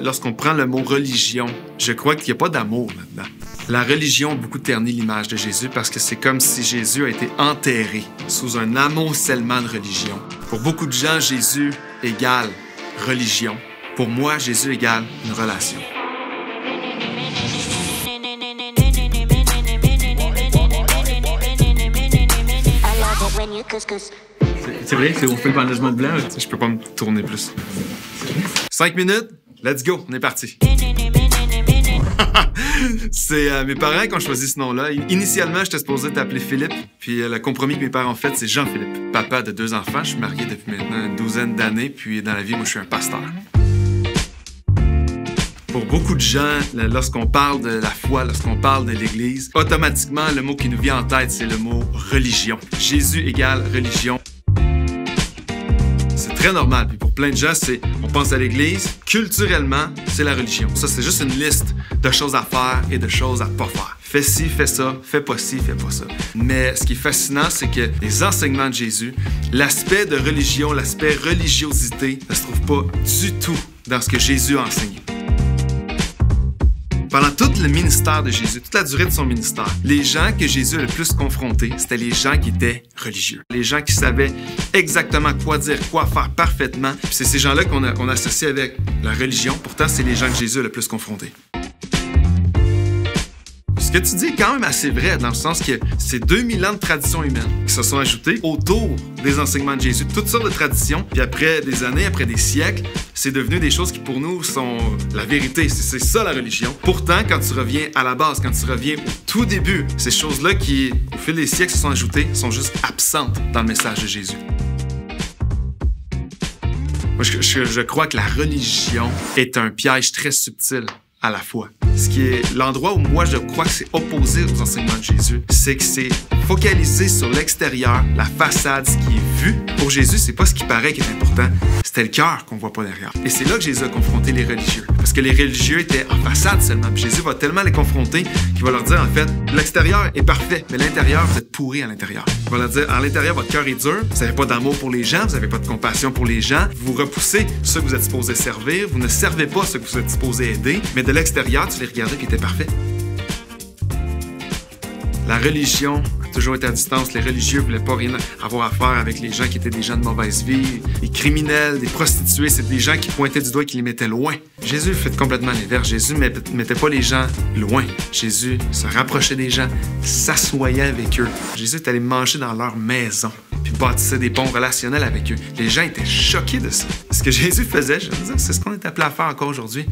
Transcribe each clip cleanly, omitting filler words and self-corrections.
lorsqu'on prend le mot religion, je crois qu'il n'y a pas d'amour là-dedans. La religion a beaucoup terni l'image de Jésus parce que c'est comme si Jésus a été enterré sous un amoncellement de religion. Pour beaucoup de gens, Jésus égale religion. Pour moi, Jésus égale une relation. C'est vrai, on fait le bandagement de blanc. Je peux pas me tourner plus. 5 minutes, let's go, on est parti. C'est mes parents qui ont choisi ce nom-là. Initialement, j'étais supposé t'appeler Philippe, puis le compromis que mes parents ont fait, c'est Jean-Philippe. Papa de 2 enfants, je suis marié depuis maintenant une douzaine d'années, puis dans la vie, moi, je suis un pasteur. Pour beaucoup de gens, lorsqu'on parle de la foi, lorsqu'on parle de l'Église, automatiquement, le mot qui nous vient en tête, c'est le mot religion. Jésus égale religion. C'est très normal. Puis pour plein de gens, on pense à l'Église. Culturellement, c'est la religion. Ça, c'est juste une liste de choses à faire et de choses à pas faire. Fais ci, fais ça, fais pas ci, fais pas ça. Mais ce qui est fascinant, c'est que les enseignements de Jésus, l'aspect de religion, l'aspect religiosité, ne se trouve pas du tout dans ce que Jésus a enseigné. Pendant tout le ministère de Jésus, toute la durée de son ministère, les gens que Jésus a le plus confrontés, c'était les gens qui étaient religieux. Les gens qui savaient exactement quoi dire, quoi faire parfaitement. Puis c'est ces gens-là qu'on associe avec la religion. Pourtant, c'est les gens que Jésus a le plus confrontés. Ce que tu dis est quand même assez vrai, dans le sens que c'est 2000 ans de traditions humaines qui se sont ajoutées autour des enseignements de Jésus. Toutes sortes de traditions. Puis après des années, après des siècles, c'est devenu des choses qui pour nous sont la vérité. C'est ça la religion. Pourtant, quand tu reviens à la base, quand tu reviens au tout début, ces choses-là qui, au fil des siècles, se sont ajoutées, sont juste absentes dans le message de Jésus. Moi, je crois que la religion est un piège très subtil à la foi. Ce qui est l'endroit où moi je crois que c'est opposé aux enseignements de Jésus, c'est que c'est focalisé sur l'extérieur, la façade, ce qui est vu. Pour Jésus, c'est pas ce qui paraît qui est important, c'était le cœur qu'on voit pas derrière. Et c'est là que Jésus a confronté les religieux. Parce que les religieux étaient en façade seulement. Puis Jésus va tellement les confronter qu'il va leur dire, en fait, l'extérieur est parfait, mais l'intérieur, vous êtes pourris à l'intérieur. Il va leur dire, à l'intérieur, votre cœur est dur, vous n'avez pas d'amour pour les gens, vous n'avez pas de compassion pour les gens, vous repoussez ceux que vous êtes supposés servir, vous ne servez pas ceux que vous êtes supposés aider, mais de l'extérieur, tu les regardais qui étaient parfaits. La religion a toujours été à distance. Les religieux ne voulaient pas rien avoir à faire avec les gens qui étaient des gens de mauvaise vie, des criminels, des prostituées. C'était des gens qui pointaient du doigt et qui les mettaient loin. Jésus fait complètement l'inverse. Jésus ne mettait pas les gens loin. Jésus se rapprochait des gens, s'assoyait avec eux. Jésus est allé manger dans leur maison, puis bâtissait des ponts relationnels avec eux. Les gens étaient choqués de ça. Ce que Jésus faisait, je veux dire, c'est ce qu'on est appelé à faire encore aujourd'hui.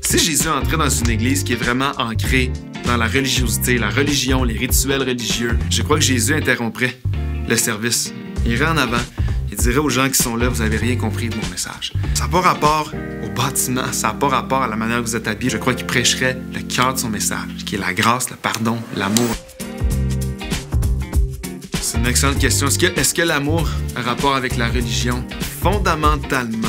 Si Jésus entrait dans une église qui est vraiment ancrée dans la religiosité, la religion, les rituels religieux, je crois que Jésus interromprait le service. Il irait en avant, il dirait aux gens qui sont là, vous n'avez rien compris de mon message. Ça n'a pas rapport au bâtiment, ça n'a pas rapport à la manière dont vous êtes habillés. Je crois qu'il prêcherait le cœur de son message, qui est la grâce, le pardon, l'amour. C'est une excellente question. Est-ce que l'amour a rapport avec la religion? Fondamentalement,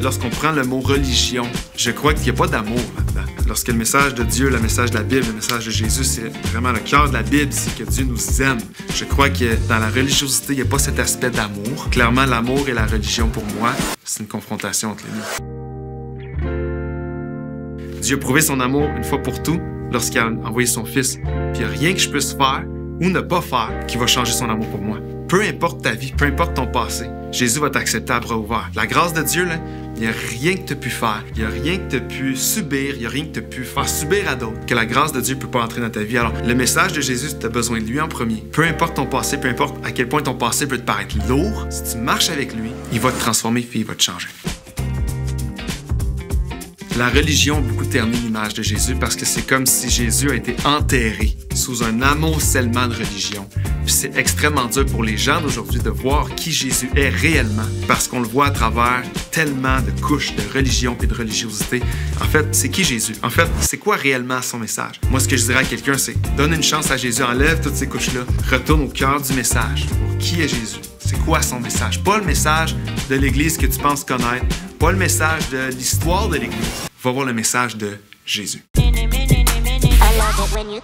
lorsqu'on prend le mot religion, je crois qu'il n'y a pas d'amour là-dedans. Lorsque le message de Dieu, le message de la Bible, le message de Jésus, c'est vraiment le cœur de la Bible, c'est que Dieu nous aime. Je crois que dans la religiosité, il n'y a pas cet aspect d'amour. Clairement, l'amour et la religion, pour moi, c'est une confrontation entre les deux. Dieu a prouvé son amour une fois pour tout lorsqu'il a envoyé son Fils. Puis il n'y a rien que je puisse faire ou ne pas faire qui va changer son amour pour moi. Peu importe ta vie, peu importe ton passé, Jésus va t'accepter à bras ouverts. La grâce de Dieu, il n'y a rien que tu as pu faire, il n'y a rien que tu as pu subir, il n'y a rien que tu as pu faire subir à d'autres, que la grâce de Dieu ne peut pas entrer dans ta vie. Alors, le message de Jésus, tu as besoin de lui en premier. Peu importe ton passé, peu importe à quel point ton passé peut te paraître lourd, si tu marches avec lui, il va te transformer puis il va te changer. La religion a beaucoup terni l'image de Jésus parce que c'est comme si Jésus a été enterré sous un amoncellement de religion. Puis c'est extrêmement dur pour les gens d'aujourd'hui de voir qui Jésus est réellement parce qu'on le voit à travers tellement de couches de religion et de religiosité. En fait, c'est qui Jésus? En fait, c'est quoi réellement son message? Moi, ce que je dirais à quelqu'un, c'est donne une chance à Jésus, enlève toutes ces couches-là, retourne au cœur du message. Pour qui est Jésus? C'est quoi son message? Pas le message de l'Église que tu penses connaître, pas le message de l'histoire de l'Église. Va voir le message de Jésus. I love it when you